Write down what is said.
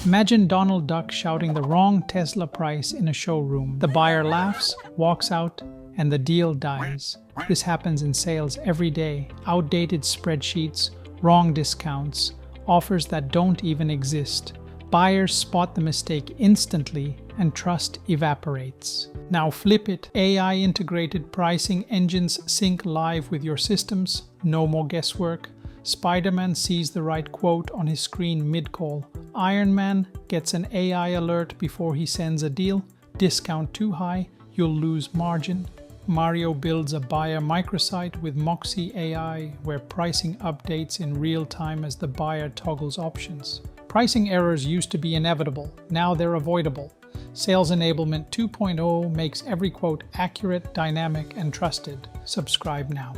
Imagine Donald Duck shouting the wrong Tesla price in a showroom. The buyer laughs, walks out, and the deal dies. This happens in sales every day. Outdated spreadsheets, wrong discounts, offers that don't even exist. Buyers spot the mistake instantly and trust evaporates. Now flip it. AI-integrated pricing engines sync live with your systems. No more guesswork. Spider-Man sees the right quote on his screen mid-call. Iron Man gets an AI alert before he sends a deal. Discount too high, you'll lose margin. Mario builds a buyer microsite with Moksy.ai, where pricing updates in real time as the buyer toggles options. Pricing errors used to be inevitable, now they're avoidable. Sales Enablement 2.0 makes every quote accurate, dynamic, and trusted. Subscribe now.